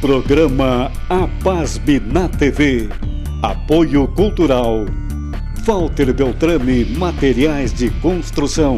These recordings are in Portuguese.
Programa APASM na TV. Apoio Cultural. Walter Beltrame, Materiais de Construção.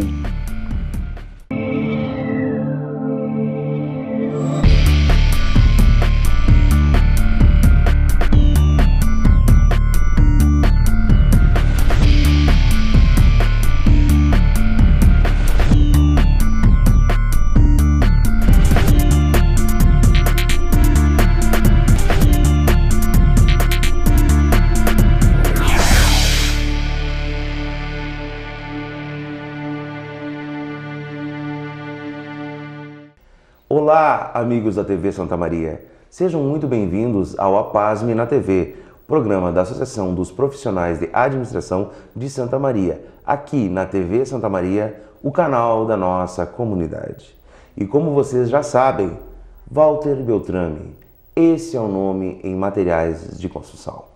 Olá, amigos da TV Santa Maria. Sejam muito bem-vindos ao APASM na TV, programa da Associação dos Profissionais de Administração de Santa Maria, aqui na TV Santa Maria, o canal da nossa comunidade. E como vocês já sabem, Walter Beltrame, esse é o nome em materiais de construção.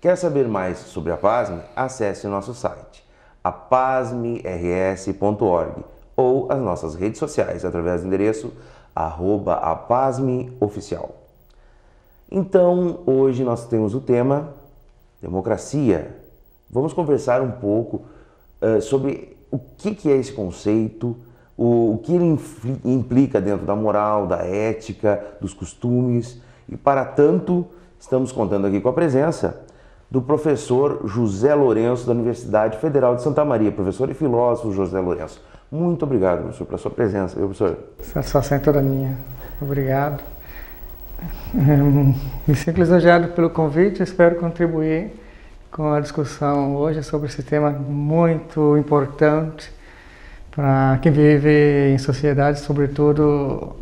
Quer saber mais sobre a APASM? Acesse o nosso site, apasmrs.org, ou as nossas redes sociais através do endereço @apasmeoficial. Então, hoje nós temos o tema democracia. Vamos conversar um pouco sobre o que é esse conceito, o que ele implica dentro da moral, da ética, dos costumes. E para tanto, estamos contando aqui com a presença do professor José Lourenço, da Universidade Federal de Santa Maria, professor e filósofo José Lourenço. Muito obrigado, professor, pela sua presença, viu, professor? Satisfação é toda minha. Obrigado. Me sinto lisonjeado pelo convite, espero contribuir com a discussão hoje sobre esse tema muito importante para quem vive em sociedade, sobretudo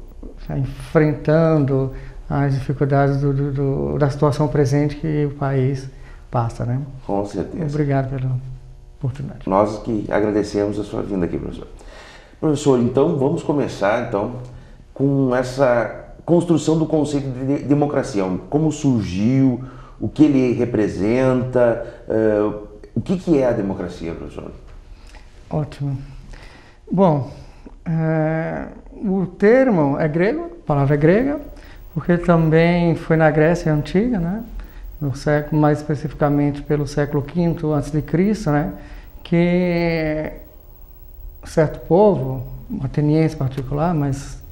enfrentando as dificuldades da situação presente que o país passa, né? Com certeza. Obrigado pela oportunidade. Nós que agradecemos a sua vinda aqui, professor. Professor, então vamos começar com essa construção do conceito de democracia. Como surgiu, o que ele representa, o que é a democracia, professor? Ótimo. Bom, o termo é grego, a palavra é grega, porque também foi na Grécia Antiga, né? No século, mais especificamente pelo século V a.C., né? Que certo povo, um ateniense em particular, mas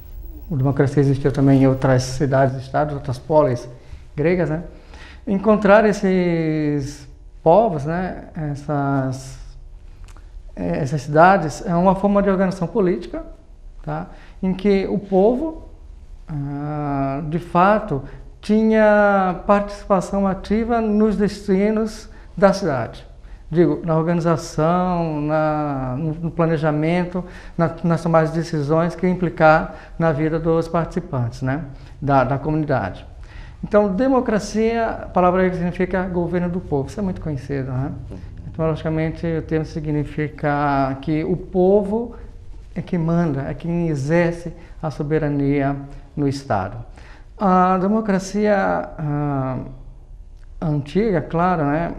a democracia existiu também em outras cidades, estados, outras polis gregas, né? Encontrar esses povos, né? Essas cidades é uma forma de organização política, tá? Em que o povo, de fato, tinha participação ativa nos destinos da cidade. Digo, na organização, no planejamento, nas tomadas de decisões que implicar na vida dos participantes, né, da comunidade. Então, democracia, a palavra que significa governo do povo, isso é muito conhecido, né? Então, logicamente, o termo significa que o povo é quem manda, é quem exerce a soberania no Estado. A democracia antiga, claro, né,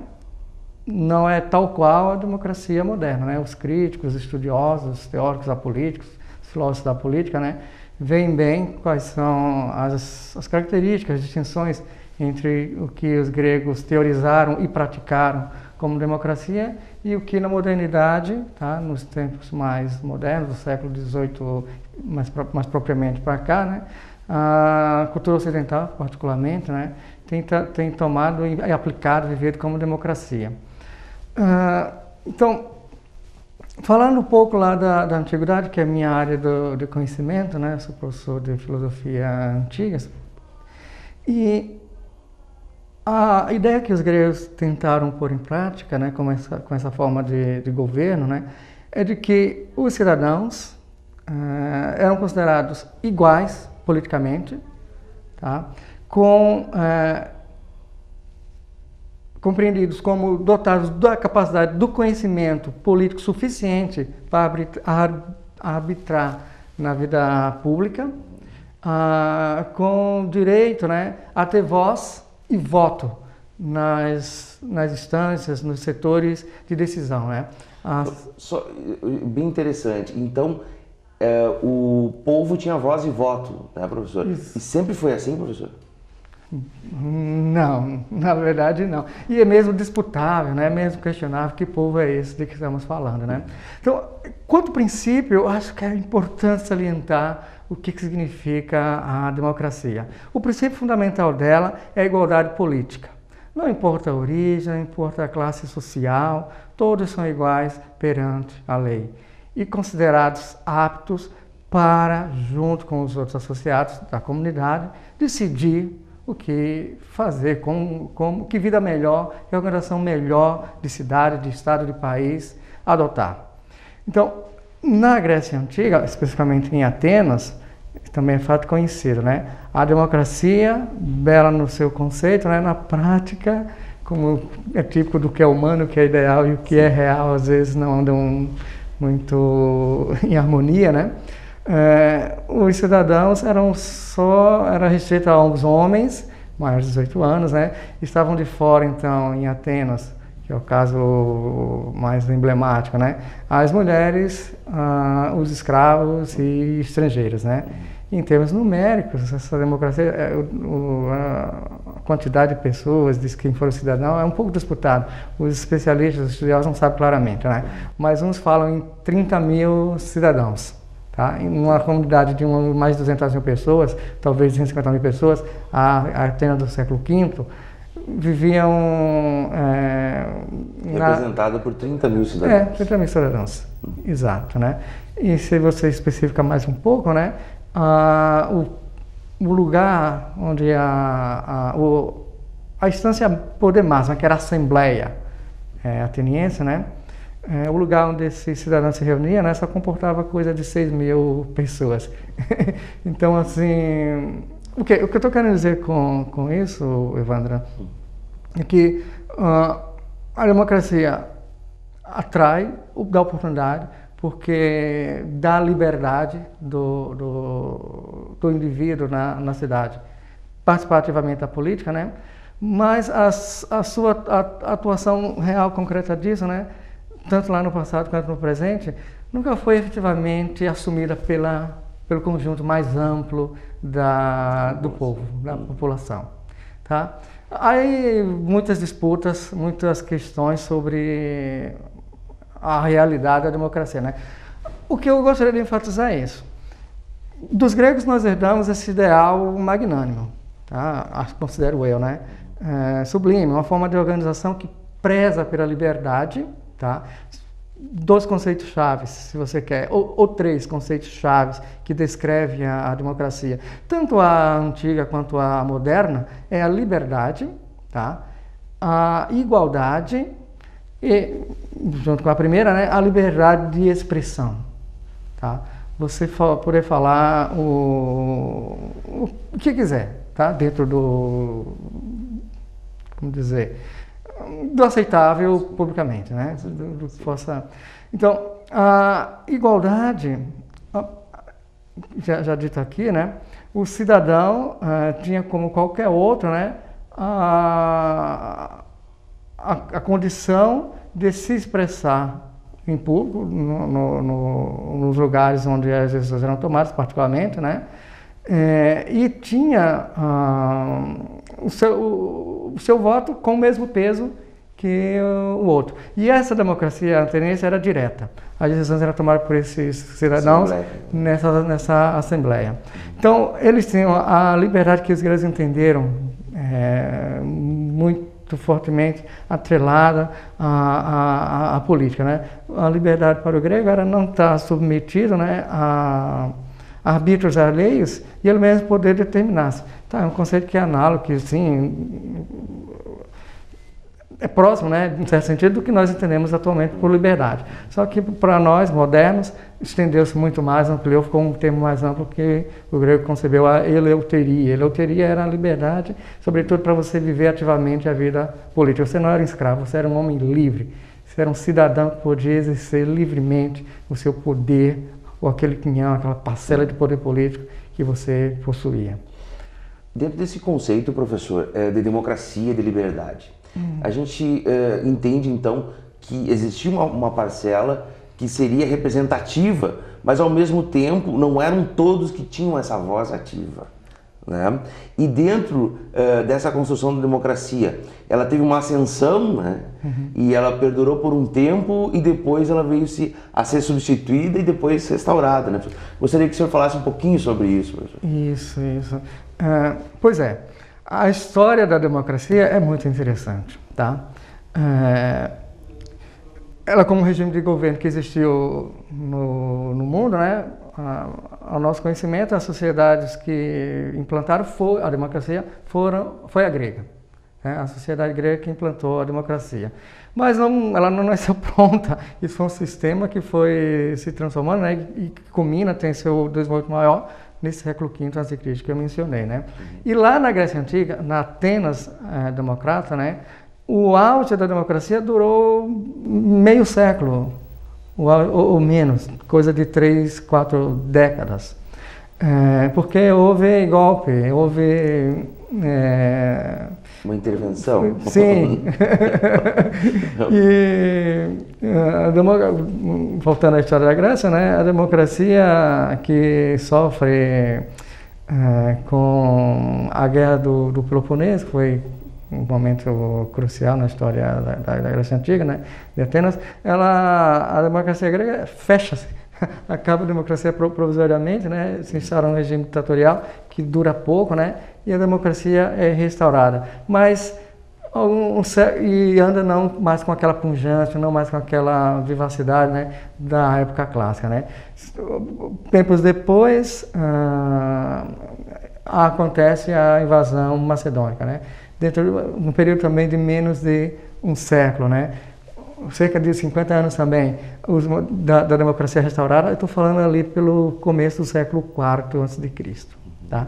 não é tal qual a democracia moderna, né? Os críticos, os estudiosos, os teóricos apolíticos, os filósofos da política, né, veem bem quais são as características, as distinções entre o que os gregos teorizaram e praticaram como democracia e o que na modernidade, tá, nos tempos mais modernos, do século XVIII, mais propriamente para cá, né, a cultura ocidental, particularmente, né, tem tomado e aplicado, vivido como democracia. Então, falando um pouco lá da antiguidade, que é a minha área de conhecimento, né, eu sou professor de filosofia antiga, e a ideia que os gregos tentaram pôr em prática, né, com essa forma de governo, né, é de que os cidadãos eram considerados iguais politicamente, tá? Compreendidos como dotados da capacidade do conhecimento político suficiente para arbitrar na vida pública, com direito, né, a ter voz e voto nas instâncias, nos setores de decisão, né? Bem interessante. Então, o povo tinha voz e voto, né, professor? Isso. E sempre foi assim, professor? Não, na verdade não. E é mesmo disputável, né? É mesmo questionável que povo é esse de que estamos falando, né? Então, quanto princípio, eu acho que é importante salientar o que significa a democracia. O princípio fundamental dela é a igualdade política. Não importa a origem, não importa a classe social, todos são iguais perante a lei e considerados aptos para, junto com os outros associados da comunidade, decidir o que fazer, que vida melhor, que organização melhor de cidade, de estado, de país adotar. Então, na Grécia Antiga, especificamente em Atenas, também é fato conhecido, né? A democracia, bela no seu conceito, né? Na prática, como é típico do que é humano, o que é ideal e o que é real, às vezes não andam muito em harmonia, né? Os cidadãos era restrito aos homens maiores de 18 anos, né? Estavam de fora, então, em Atenas, que é o caso mais emblemático, né? As mulheres, os escravos e estrangeiros, né? Em termos numéricos, essa democracia, a quantidade de pessoas, de quem for o cidadão, é um pouco disputado. Os especialistas, os estudiosos não sabem claramente, né? Mas uns falam em 30 mil cidadãos. Tá? Em uma comunidade de mais de 200 mil pessoas, talvez 250 mil pessoas, a Atenas do século V, viviam... representada por 30 mil cidadãos. 30 mil cidadãos, exato. Né? E se você especifica mais um pouco, né? O lugar onde a instância poder máxima, que era a Assembleia ateniense, né? O lugar onde esses cidadãos se reuniam, né, só comportava coisa de 6 mil pessoas. Então, assim, o que eu estou querendo dizer com isso, Evandra, é que a democracia atrai, dá oportunidade, porque dá liberdade do indivíduo na cidade, participar ativamente da política, né? Mas a sua atuação real, concreta disso, né? Tanto lá no passado quanto no presente, nunca foi efetivamente assumida pelo conjunto mais amplo do povo, da população. Tá? Aí muitas disputas, muitas questões sobre a realidade da democracia. Né? O que eu gostaria de enfatizar é isso. Dos gregos nós herdamos esse ideal magnânimo, tá? Considero eu, né? Sublime, uma forma de organização que preza pela liberdade. Tá? 2 conceitos chaves, se você quer, ou 3 conceitos chaves que descrevem a democracia. Tanto a antiga quanto a moderna é a liberdade, tá? A igualdade e, junto com a primeira, né, a liberdade de expressão. Tá? Você poder falar o que quiser, tá? Dentro do aceitável publicamente, né? Do que possa... Então, a igualdade, já dito aqui, né? O cidadão tinha como qualquer outro, né? A condição de se expressar em público, nos lugares onde as decisões eram tomadas, particularmente, né? E tinha o seu voto com o mesmo peso que o outro. E essa democracia ateniense era direta. As decisões eram tomadas por esses cidadãos nessa assembleia. Então, eles tinham a liberdade que os gregos entenderam muito fortemente atrelada à política. Né? A liberdade para o grego era não estar submetido, né, a arbítrios alheios e ele mesmo poder determinar-se. Tá, é um conceito que é análogo, que sim, é próximo, né, em certo sentido, do que nós entendemos atualmente por liberdade. Só que para nós, modernos, estendeu-se muito mais, ampliou, ficou um termo mais amplo que o grego concebeu a eleuteria. Eleuteria era a liberdade, sobretudo para você viver ativamente a vida política. Você não era um escravo, você era um homem livre. Você era um cidadão que podia exercer livremente o seu poder, ou aquele quinhão, aquela parcela de poder político que você possuía. Dentro desse conceito, professor, de democracia, de liberdade, a gente entende, então, que existia uma parcela que seria representativa, mas, ao mesmo tempo, não eram todos que tinham essa voz ativa. né? E dentro dessa construção da democracia, ela teve uma ascensão, né? E ela perdurou por um tempo e depois ela veio a ser substituída e depois restaurada, né? Gostaria que o senhor falasse um pouquinho sobre isso, professor. Isso. Pois é, a história da democracia é muito interessante, tá? Ela, como regime de governo que existiu no mundo, né? Ao nosso conhecimento, as sociedades que implantaram a democracia foi a grega. Né? A sociedade grega que implantou a democracia. Mas ela não nasceu pronta. Isso foi um sistema que foi se transformando, né? E que culmina, tem seu desenvolvimento maior nesse século V a.C. que eu mencionei. Né? E lá na Grécia Antiga, na Atenas democrata, né? O auge da democracia durou meio século. Ou menos, coisa de 3, 4 décadas. Porque houve golpe, houve... Uma intervenção. Sim. Voltando à história da Grécia, né, a democracia que sofre com a guerra do Peloponeso, que foi um momento crucial na história da Grécia Antiga, né, de Atenas, a democracia grega fecha-se, acaba a democracia provisoriamente, né, se instala um regime ditatorial que dura pouco, né, e a democracia é restaurada, mas e anda não mais com aquela pungência, não mais com aquela vivacidade, né, da época clássica, né. Tempos depois acontece a invasão macedônica, né. Num período também de menos de um século, né? Cerca de 50 anos também, da democracia restaurada, eu estou falando ali pelo começo do século IV a.C., tá?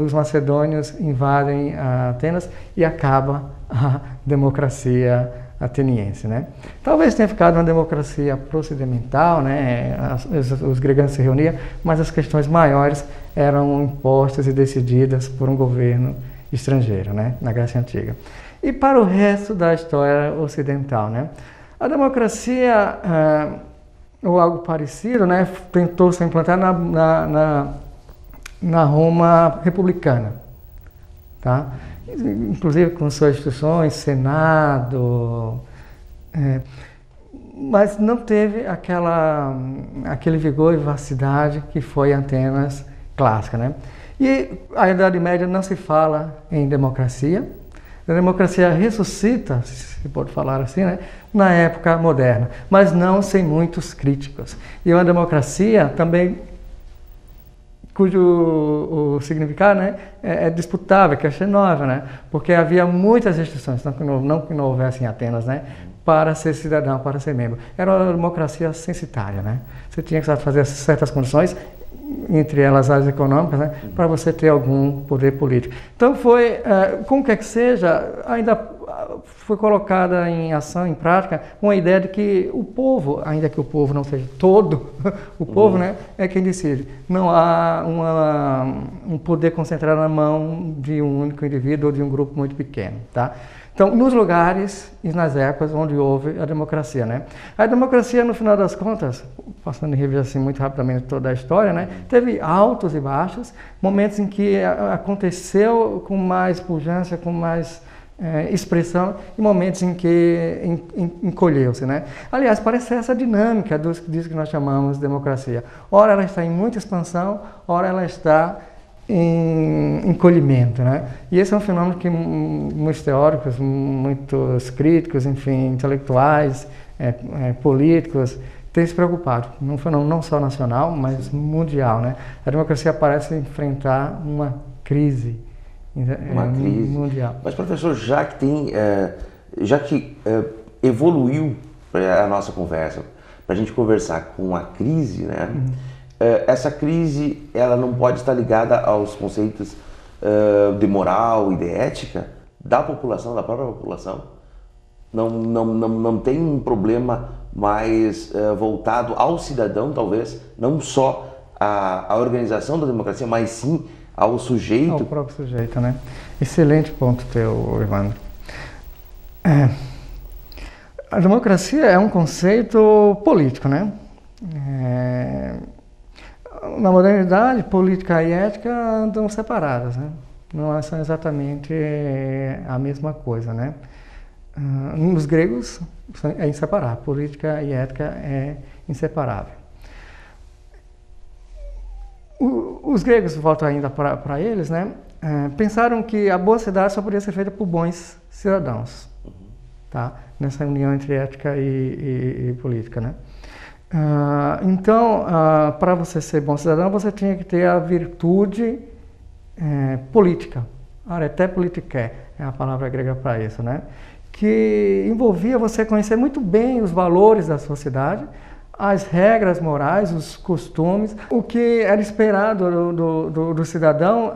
Os macedônios invadem Atenas e acaba a democracia ateniense, né? Talvez tenha ficado uma democracia procedimental, né? Os gregos se reuniam, mas as questões maiores eram impostas e decididas por um governo estrangeiro, né, na Grécia Antiga. E para o resto da história ocidental, né, a democracia, ou algo parecido, né, tentou se implantar na Roma republicana, tá? Inclusive com suas instituições, Senado, mas não teve aquele vigor e vivacidade que foi Atenas clássica, né? E a Idade Média não se fala em democracia. A democracia ressuscita, se pode falar assim, né, na época moderna, mas não sem muitos críticos. E uma democracia também cujo o significado, né, é disputável, questionável, né, porque havia muitas restrições, não que não houvesse em Atenas, né, para ser cidadão, para ser membro. Era uma democracia censitária, né? Você tinha que fazer certas condições, entre elas as econômicas, né, para você ter algum poder político. Então como quer que seja, ainda foi colocada em ação, em prática, uma ideia de que o povo, ainda que o povo não seja todo, o povo, né, é quem decide. Não há um poder concentrado na mão de um único indivíduo ou de um grupo muito pequeno, tá? Então, nos lugares e nas épocas onde houve a democracia, né? A democracia, no final das contas, passando em revista assim muito rapidamente toda a história, né? Teve altos e baixos, momentos em que aconteceu com mais pujança, com mais expressão, e momentos em que encolheu-se, né? Aliás, parece essa dinâmica disso que nós chamamos de democracia. Ora ela está em muita expansão, ora ela está em encolhimento, né? E esse é um fenômeno que muitos teóricos, muitos críticos, enfim, intelectuais, políticos, têm se preocupado. Um fenômeno não só nacional, mas mundial, né? A democracia parece enfrentar uma crise mundial. Mas, professor, já que evoluiu a nossa conversa para a gente conversar com a crise, né? Essa crise, ela não pode estar ligada aos conceitos de moral e de ética da população, da própria população? Não tem um problema mais voltado ao cidadão, talvez, não só à organização da democracia, mas sim ao sujeito? Ao próprio sujeito, né? Excelente ponto teu, Evandro. A democracia é um conceito político, né? na modernidade, política e ética andam separadas, né? Não são exatamente a mesma coisa, né? Nos gregos é inseparável, política e ética é inseparável. Os gregos, volto ainda para eles, né? Pensaram que a boa cidade só podia ser feita por bons cidadãos, tá? Nessa união entre ética e política, né? Então, para você ser bom cidadão, você tinha que ter a virtude política. Arete politiké é a palavra grega para isso, né? Que envolvia você conhecer muito bem os valores da sociedade, as regras morais, os costumes, o que era esperado do cidadão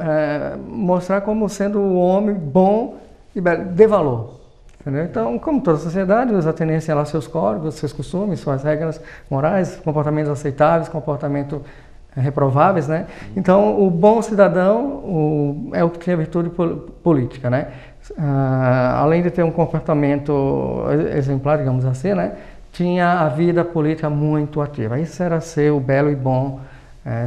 mostrar como sendo um homem bom e de valor. Entendeu? Então, como toda sociedade, os atenienses têm lá seus códigos, seus costumes, suas regras morais, comportamentos aceitáveis, comportamentos reprováveis, né? Então, o bom cidadão é o que tinha virtude política, né? Além de ter um comportamento exemplar, digamos assim, né? Tinha a vida política muito ativa. Isso era ser o belo e bom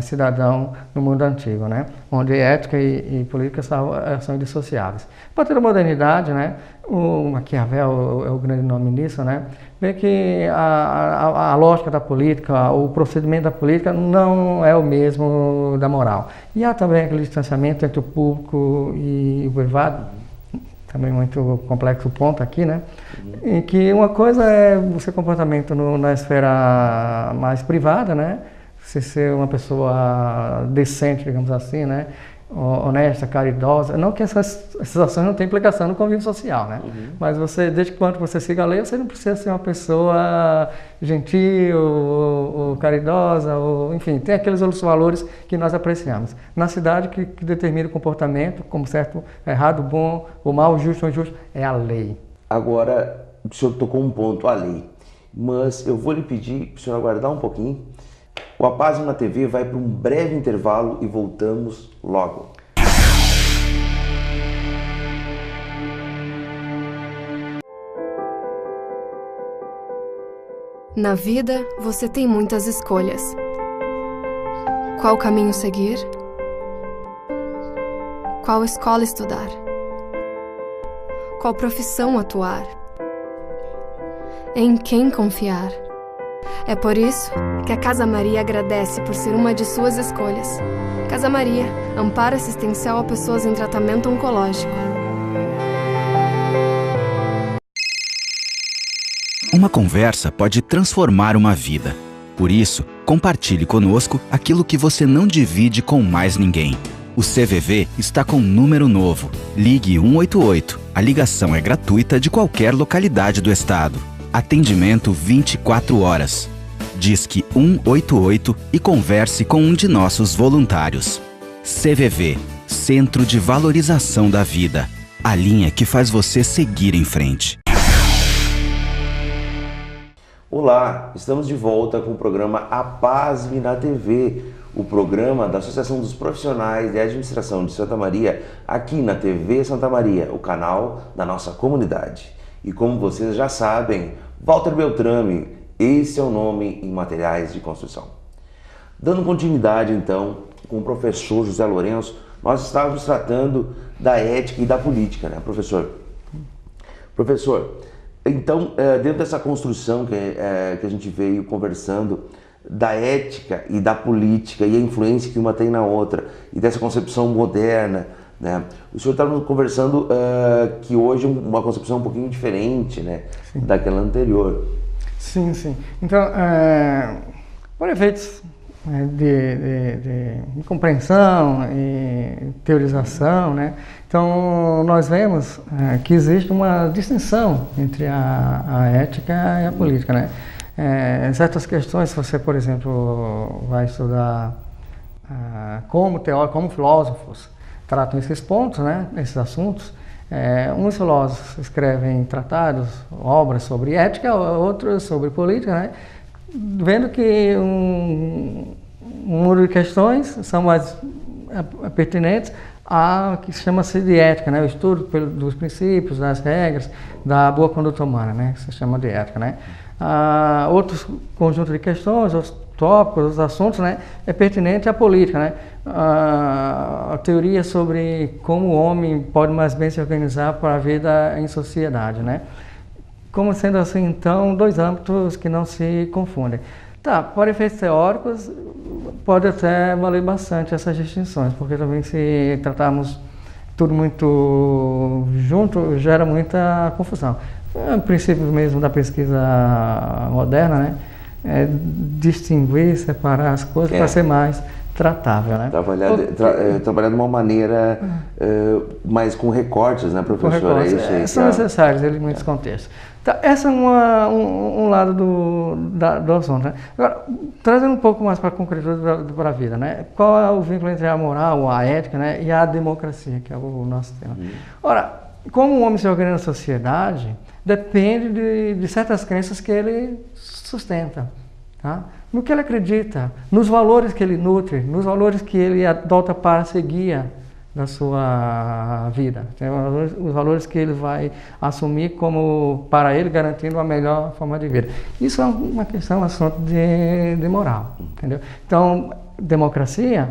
cidadão no mundo antigo, né? Onde ética e política são indissociáveis. A partir da modernidade, né? O Maquiavel é o grande nome nisso, né? Vê que a lógica da política, o procedimento da política não é o mesmo da moral. E há também aquele distanciamento entre o público e o privado, também muito complexo o ponto aqui, né? Em que uma coisa é o seu comportamento na esfera mais privada, né? Você ser uma pessoa decente, digamos assim, né? Honesta, caridosa. Não que essas ações não tenham implicação no convívio social, né? Mas você, desde quando você siga a lei, você não precisa ser uma pessoa gentil, ou caridosa, ou, enfim, tem aqueles outros valores que nós apreciamos. Na cidade, que determina o comportamento, como certo, errado, bom, ou mal, justo ou injusto, é a lei. Agora, o senhor tocou um ponto, a lei. Mas eu vou lhe pedir para o senhor aguardar um pouquinho. O Apásimo na TV vai para um breve intervalo e voltamos logo. Na vida, você tem muitas escolhas. Qual caminho seguir? Qual escola estudar? Qual profissão atuar? Em quem confiar? É por isso que a Casa Maria agradece por ser uma de suas escolhas. Casa Maria, amparo assistencial a pessoas em tratamento oncológico. Uma conversa pode transformar uma vida. Por isso, compartilhe conosco aquilo que você não divide com mais ninguém. O CVV está com um número novo. Ligue 188. A ligação é gratuita de qualquer localidade do estado. Atendimento 24 horas. Disque 188 e converse com um de nossos voluntários. CVV, Centro de Valorização da Vida. A linha que faz você seguir em frente. Olá, estamos de volta com o programa Apásme na TV, o programa da Associação dos Profissionais de Administração de Santa Maria, aqui na TV Santa Maria, o canal da nossa comunidade. E como vocês já sabem, Walter Beltrame, esse é o nome em materiais de construção. Dando continuidade, então, com o professor José Lourenço, nós estávamos tratando da ética e da política, né, professor? Professor, então, dentro dessa construção que a gente veio conversando, da ética e da política e a influência que uma tem na outra, e dessa concepção moderna, né? O senhor estava conversando que hoje uma concepção um pouquinho diferente, né, daquela anterior. Sim, sim. Então, por efeitos de compreensão e teorização, né? Então, nós vemos que existe uma distinção entre a ética e a política, né? Em certas questões, se você, por exemplo, vai estudar como teóricos, como filósofos tratam esses pontos, né? Esses assuntos, uns filósofos escrevem tratados, obras sobre ética, outros sobre política, né? Vendo que um número de questões são mais pertinentes a que chama-se de ética, né? O estudo dos princípios, das regras, da boa conduta humana, né? Que se chama de ética, né? Outros conjuntos de questões, outros tópicos, os assuntos, né, é pertinente à política, né? A teoria sobre como o homem pode mais bem se organizar para a vida em sociedade, né? Como sendo assim, então, dois âmbitos que não se confundem. Tá, para efeitos teóricos, pode até valer bastante essas distinções, porque também se tratarmos tudo muito junto, gera muita confusão. O princípio mesmo da pesquisa moderna, né, é distinguir, separar as coisas para ser mais tratável, né? Trabalhar de uma maneira mais com recortes, né, professor? Com recortes, é isso aí, são necessários em muitos contextos. Tá, esse é um lado do assunto, né? Agora, trazendo um pouco mais para a concretude para a vida, né? Qual é o vínculo entre a moral, a ética, né, e a democracia, que é o nosso tema? Ora, como o homem se organiza na sociedade, depende de certas crenças que ele sustenta, tá? No que ele acredita, nos valores que ele nutre, nos valores que ele adota para ser guia da sua vida, os valores que ele vai assumir como, para ele, garantindo a melhor forma de vida. Isso é uma questão, um assunto de moral, entendeu? Então, democracia,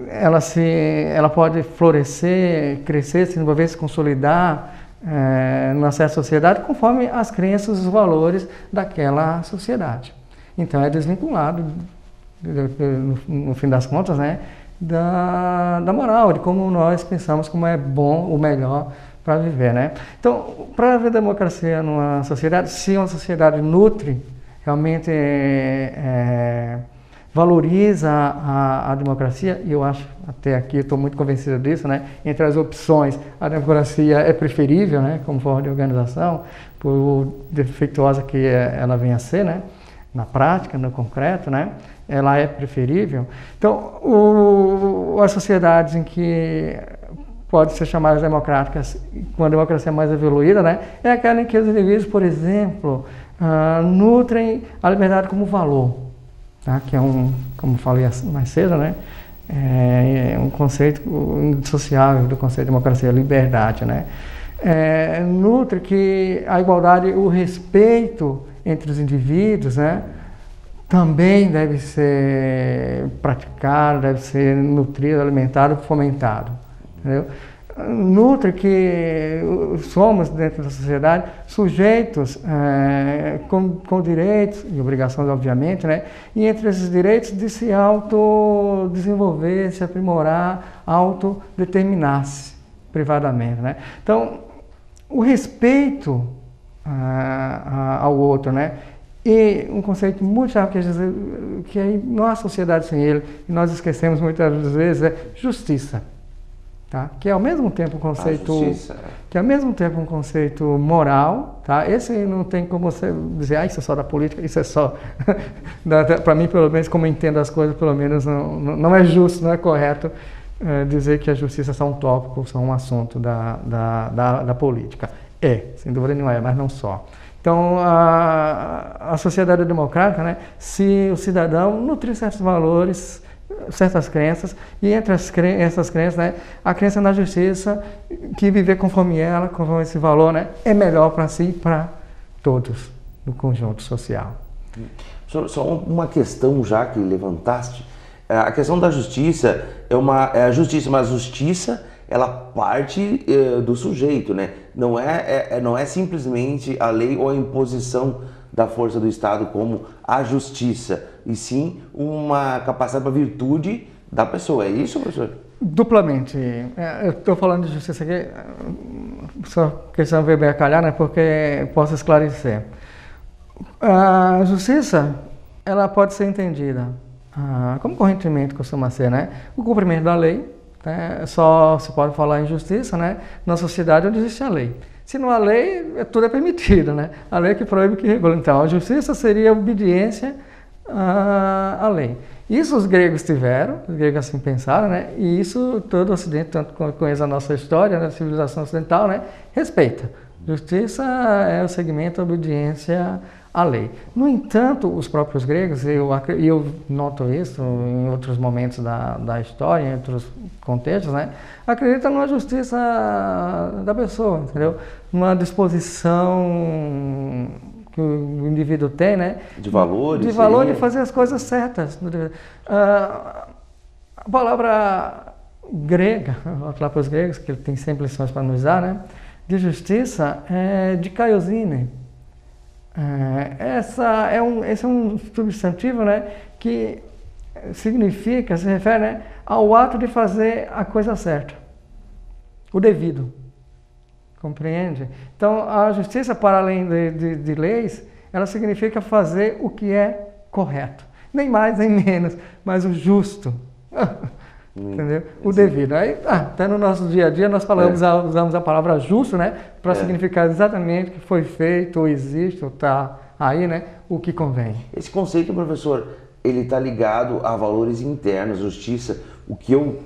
ela pode florescer, crescer, se desenvolver, se consolidar numa certa sociedade conforme as crenças, os valores daquela sociedade. Então, é desvinculado, no fim das contas, né, da moral, de como nós pensamos como é bom, o melhor para viver, né? Então, para haver democracia numa sociedade, se uma sociedade nutre, realmente valoriza a democracia, e eu acho, até aqui, estou muito convencido disso, né? Entre as opções, a democracia é preferível, né, como forma de organização, por defeituosa que ela venha a ser, né? Na prática, no concreto, né? Ela é preferível. Então, as sociedades em que podem ser chamadas democráticas, com a democracia mais evoluída, né, é aquela em que os indivíduos, por exemplo, nutrem a liberdade como valor, tá? Que é como falei mais cedo, né, é um conceito indissociável do conceito de democracia, liberdade, né? Nutre que a igualdade, o respeito entre os indivíduos, né, também deve ser praticado, deve ser nutrido, alimentado, fomentado, entendeu? Nutre que somos, dentro da sociedade, sujeitos com direitos e obrigações, obviamente, né? E entre esses direitos de se autodesenvolver, se aprimorar, autodeterminar-se privadamente, né? Então, o respeito ao outro, né? E um conceito muito chave que aí nossa sociedade sem ele, e nós esquecemos muitas vezes, é justiça, tá? Que é ao mesmo tempo um conceito moral, tá? Esse não tem como você dizer, isso é só da política, isso é só para mim, pelo menos, como eu entendo as coisas, pelo menos não é justo, não é correto dizer que a justiça é só um tópico, só um assunto da política. Sem dúvida nenhuma, mas não só. Então, a sociedade democrática, né, se o cidadão nutrir certos valores, certas crenças, e entre essas crenças, né, a crença na justiça, que viver conforme ela, conforme esse valor, né, é melhor para si e para todos no conjunto social. Só uma questão já que levantaste, a questão da justiça é a justiça, mas a justiça ela parte do sujeito, né? Não é simplesmente a lei ou a imposição da força do Estado como a justiça, e sim uma capacidade para virtude da pessoa. É isso, professor? Duplamente. Eu estou falando de justiça aqui, só questão veio bem a calhar, né? Porque posso esclarecer. A justiça, ela pode ser entendida como correntemente costuma ser, né? O cumprimento da lei. Só se pode falar em justiça, né, na sociedade onde existe a lei. Se não há lei, tudo é permitido, né? A lei que proíbe, que regula. Então, a justiça seria a obediência à lei. Isso os gregos tiveram, os gregos assim pensaram, né? E isso todo o Ocidente, tanto quanto conhece a nossa história, né, a civilização ocidental, né, respeita. Justiça é o segmento, a obediência à lei. No entanto, os próprios gregos, e eu noto isso em outros momentos da história, em outros contextos, né, acreditam numa justiça da pessoa, entendeu? Numa disposição o indivíduo tem, né? De valores? De valor de fazer as coisas certas. A palavra grega, vou falar para os gregos, que ele tem sempre lições para nos dar, né? De justiça é dikaiosine. Esse é um substantivo, né? Que significa, se refere, né, ao ato de fazer a coisa certa, o devido. Compreende? Então, a justiça, para além de leis, ela significa fazer o que é correto. Nem mais, nem menos, mas o justo. Entendeu? O devido. Aí, até no nosso dia a dia, nós usamos a palavra justo, né? Para significar exatamente o que foi feito, ou existe, ou está aí, né? O que convém. Esse conceito, professor, ele está ligado a valores internos, justiça, o que eu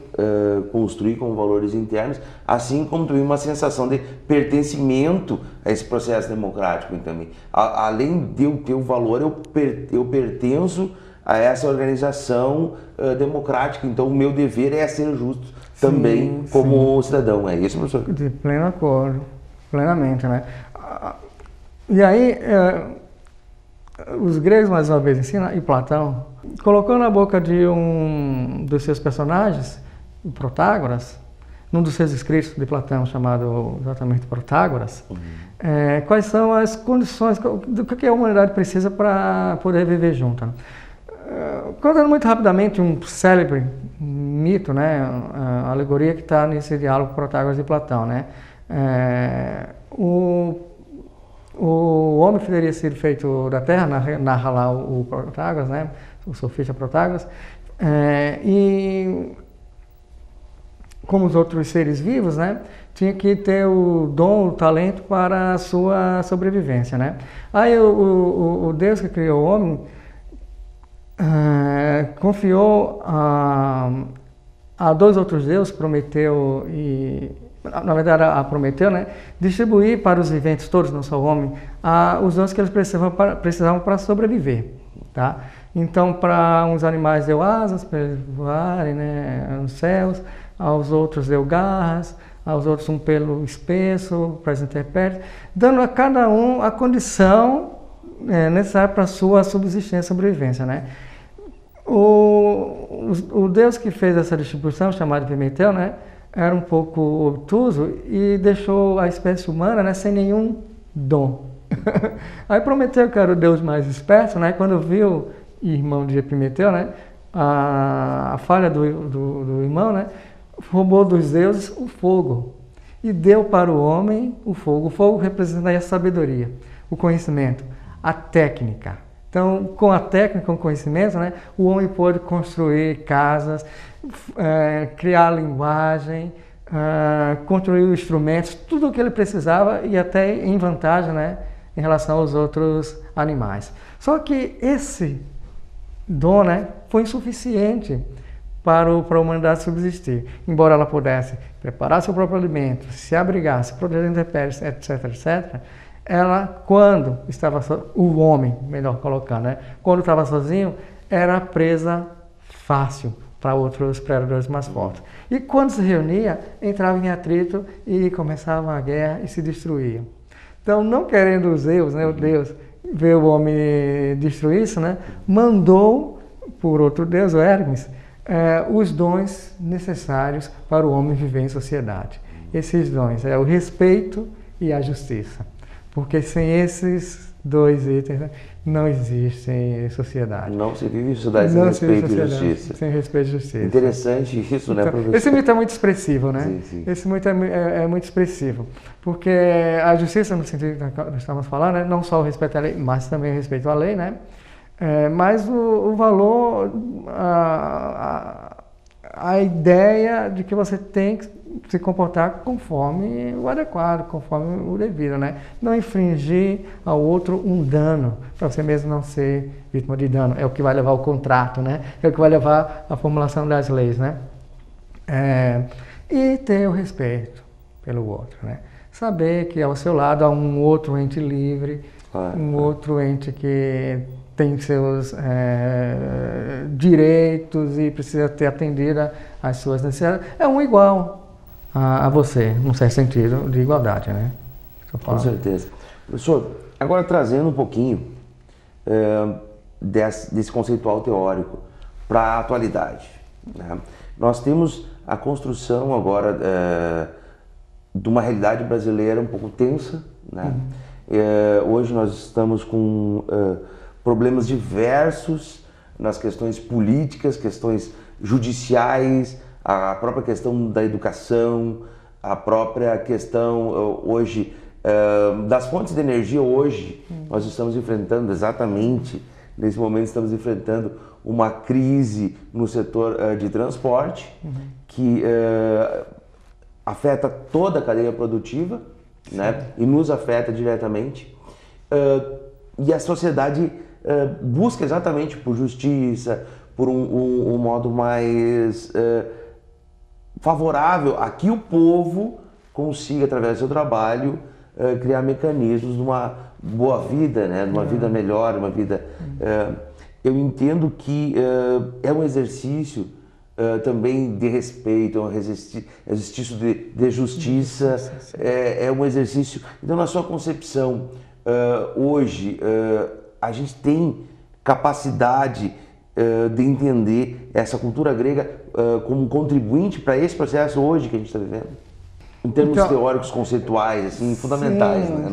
construí com valores internos, assim como também uma sensação de pertencimento a esse processo democrático também. Além de eu ter o valor, eu pertenço a essa organização democrática, então o meu dever é ser justo também como cidadão. É isso, professor? De pleno acordo, plenamente, né? E aí, os gregos, mais uma vez, ensinam, e Platão, colocou na boca de um dos seus personagens, o Protágoras, num dos seus escritos de Platão, chamado exatamente Protágoras, quais são as condições, do que a humanidade precisa para poder viver junto. Né? Contando muito rapidamente um célebre mito, né, a alegoria que está nesse diálogo Protágoras e Platão, né? O homem que teria sido feito da Terra, narra lá o Protágoras, né, o sofista Protágoras, e como os outros seres vivos, né, tinha que ter o dom, o talento para a sua sobrevivência, né? Aí o Deus que criou o homem confiou a dois outros deuses, Prometeu e... Na verdade, a Prometeu, né, distribuir para os viventes todos, não só o homem, os dons que eles precisavam para sobreviver, tá? Então, para uns animais deu asas para eles voarem, né, nos céus, aos outros deu garras, aos outros um pelo espesso para as intempéries, dando a cada um a condição necessária para a sua subsistência e sobrevivência, né? O Deus que fez essa distribuição, chamado Prometeu, né, era um pouco obtuso e deixou a espécie humana, né, sem nenhum dom. Aí Prometeu, que era o Deus mais esperto, né, quando viu, irmão de Prometeu, né, a falha do irmão, né, roubou dos deuses o fogo e deu para o homem o fogo. O fogo representa a sabedoria, o conhecimento, a técnica. Então, com a técnica, com o conhecimento, né, o homem pôde construir casas, criar linguagem, construir instrumentos, tudo o que ele precisava e até em vantagem, né, em relação aos outros animais. Só que esse dom, né, foi insuficiente para a humanidade subsistir. Embora ela pudesse preparar seu próprio alimento, se abrigar, se proteger de intempéries, etc., etc., ela, quando estava o homem, melhor colocando, né, quando estava sozinho, era presa fácil para outros predadores mais fortes. E quando se reunia, entrava em atrito e começava a guerra e se destruíam. Então, não querendo os Zeus, né, o Deus, ver o homem destruir isso, né, mandou por outro Deus, o Hermes, os dons necessários para o homem viver em sociedade. Esses dons é o respeito e a justiça. Porque sem esses dois itens, né, não existe sociedade. Não se vive sociedade sem respeito e justiça. Sem respeito e justiça. Interessante isso, então, né, professor? Esse mito é muito expressivo, né? Sim, sim. Esse mito é muito expressivo. Porque a justiça, no sentido que nós estamos falando, né, não só o respeito à lei, mas também o respeito à lei, né? Mas o valor, a ideia de que você tem que se comportar conforme o adequado, conforme o devido, né? Não infringir ao outro um dano, para você mesmo não ser vítima de dano. É o que vai levar ao contrato, né? É o que vai levar à formulação das leis, né? E ter o respeito pelo outro, né? Saber que ao seu lado há um outro ente livre, outro ente que tem seus direitos e precisa ter atendida às suas necessidades. É um igual a você, num certo sentido de igualdade, né? Com certeza. Professor, Agora, trazendo um pouquinho desse conceitual teórico para a atualidade, né? Nós temos a construção agora de uma realidade brasileira um pouco tensa, né? Hoje nós estamos com problemas diversos nas questões políticas, questões judiciais, a própria questão da educação, a própria questão hoje das fontes de energia. Hoje nós estamos enfrentando exatamente, nesse momento estamos enfrentando uma crise no setor de transporte que afeta toda a cadeia produtiva, né? E nos afeta diretamente. E a sociedade busca exatamente por justiça, por um modo mais favorável a que o povo consiga, através do seu trabalho, criar mecanismos de uma boa vida, né? De uma vida melhor, uma vida... eu entendo que é um exercício também de respeito, é um exercício de justiça, é um exercício... Então, na sua concepção, hoje, a gente tem capacidade de entender essa cultura grega como um contribuinte para esse processo hoje que a gente está vivendo? Em termos teóricos, conceituais, assim, fundamentais, sim, né?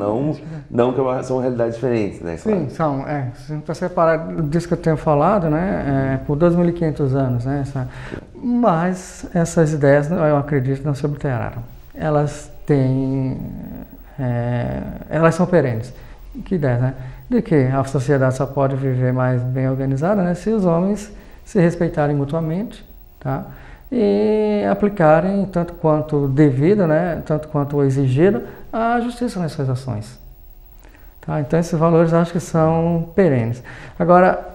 Não que são realidades diferentes, né? Sim, claro. São. Se não está separado disso que eu tenho falado, né? Por 2.500 anos, né? Mas essas ideias, eu acredito, não se obliteraram. Elas têm... elas são perenes. Que ideia, né? De que a sociedade só pode viver mais bem organizada, né? Se os homens se respeitarem mutuamente, tá? E aplicarem tanto quanto devido, né, tanto quanto exigido, a justiça nas suas ações. Tá? Então esses valores acho que são perenes. Agora,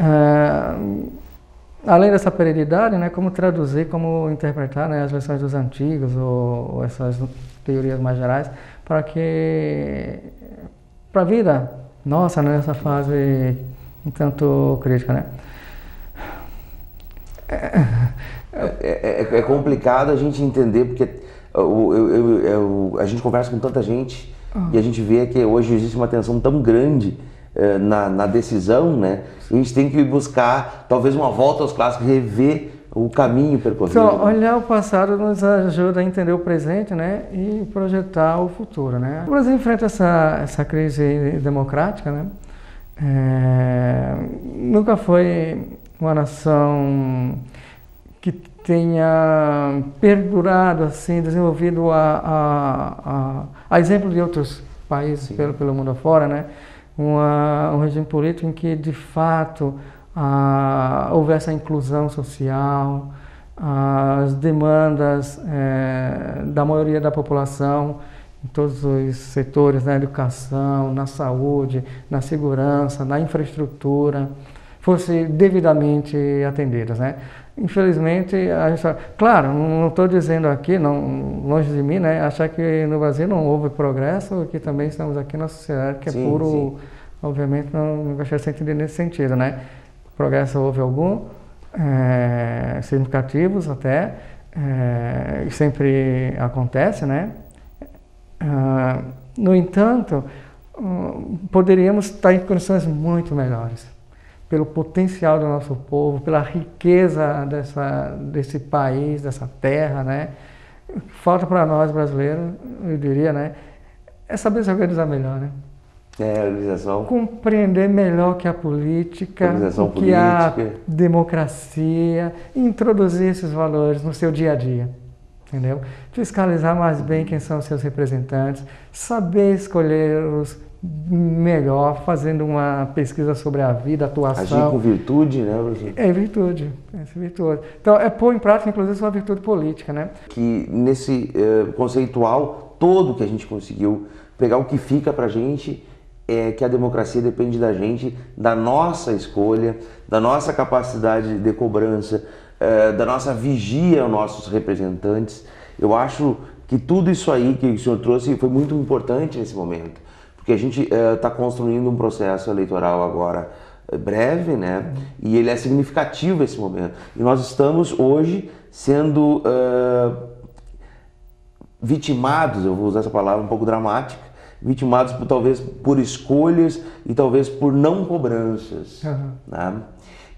além dessa perenidade, né, como traduzir, como interpretar, né, as lições dos antigos ou essas teorias mais gerais para a vida nossa, nessa fase um tanto crítica, né? É complicado a gente entender, porque a gente conversa com tanta gente e a gente vê que hoje existe uma tensão tão grande na decisão, né? A gente tem que buscar talvez uma volta aos clássicos, rever o caminho percorrido. Então, olhar o passado nos ajuda a entender o presente, né? E projetar o futuro, né? O Brasil enfrenta essa crise democrática, né? Nunca foi uma nação que tenha perdurado, assim, desenvolvido a exemplo de outros países pelo mundo afora, né? Um regime político em que, de fato, houvesse a inclusão social, as demandas da maioria da população em todos os setores, na educação, na saúde, na segurança, na infraestrutura, fossem devidamente atendidas, né? Infelizmente, claro, não estou dizendo aqui, longe de mim, né, achar que no Brasil não houve progresso, que também estamos aqui na sociedade que é puro, obviamente não vai ser entendido nesse sentido, né? Progresso houve algum, significativos até, sempre acontece, né? No entanto, poderíamos estar em condições muito melhores, pelo potencial do nosso povo, pela riqueza desse país, dessa terra, né? Falta para nós brasileiros, eu diria, né? É saber se organizar melhor, né? Organização. Compreender melhor que a política, que a democracia, introduzir esses valores no seu dia a dia, entendeu? Fiscalizar mais bem quem são os seus representantes, saber escolher-os melhor, fazendo uma pesquisa sobre a vida, a atuação. Agir com virtude, né, professor? É virtude. Então, pôr em prática, inclusive, uma virtude política, né? Que nesse conceitual todo que a gente conseguiu pegar, o que fica pra gente é que a democracia depende da gente, da nossa escolha, da nossa capacidade de cobrança, da nossa vigia aos nossos representantes. Eu acho que tudo isso aí que o senhor trouxe foi muito importante nesse momento. Porque a gente está construindo um processo eleitoral agora breve, né? E ele é significativo esse momento. E nós estamos hoje sendo vitimados, eu vou usar essa palavra um pouco dramática, vitimados talvez por escolhas e talvez por não cobranças. Né?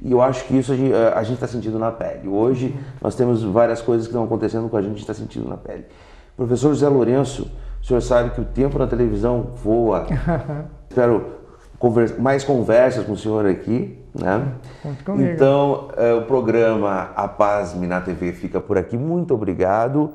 E eu acho que isso a gente está sentindo na pele. Hoje nós temos várias coisas que estão acontecendo com a gente está sentindo na pele. Professor José Lourenço, o senhor sabe que o tempo na televisão voa. Espero mais conversas com o senhor aqui. Né? Então, o programa APASB na TV fica por aqui. Muito obrigado.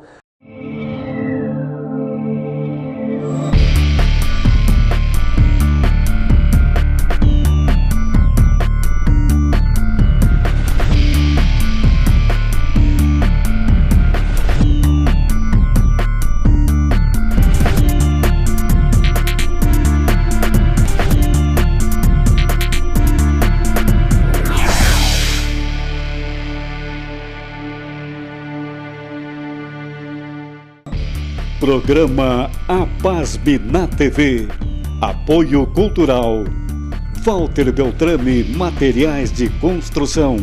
Programa APASB na TV. Apoio Cultural. Walter Beltrame Materiais de Construção.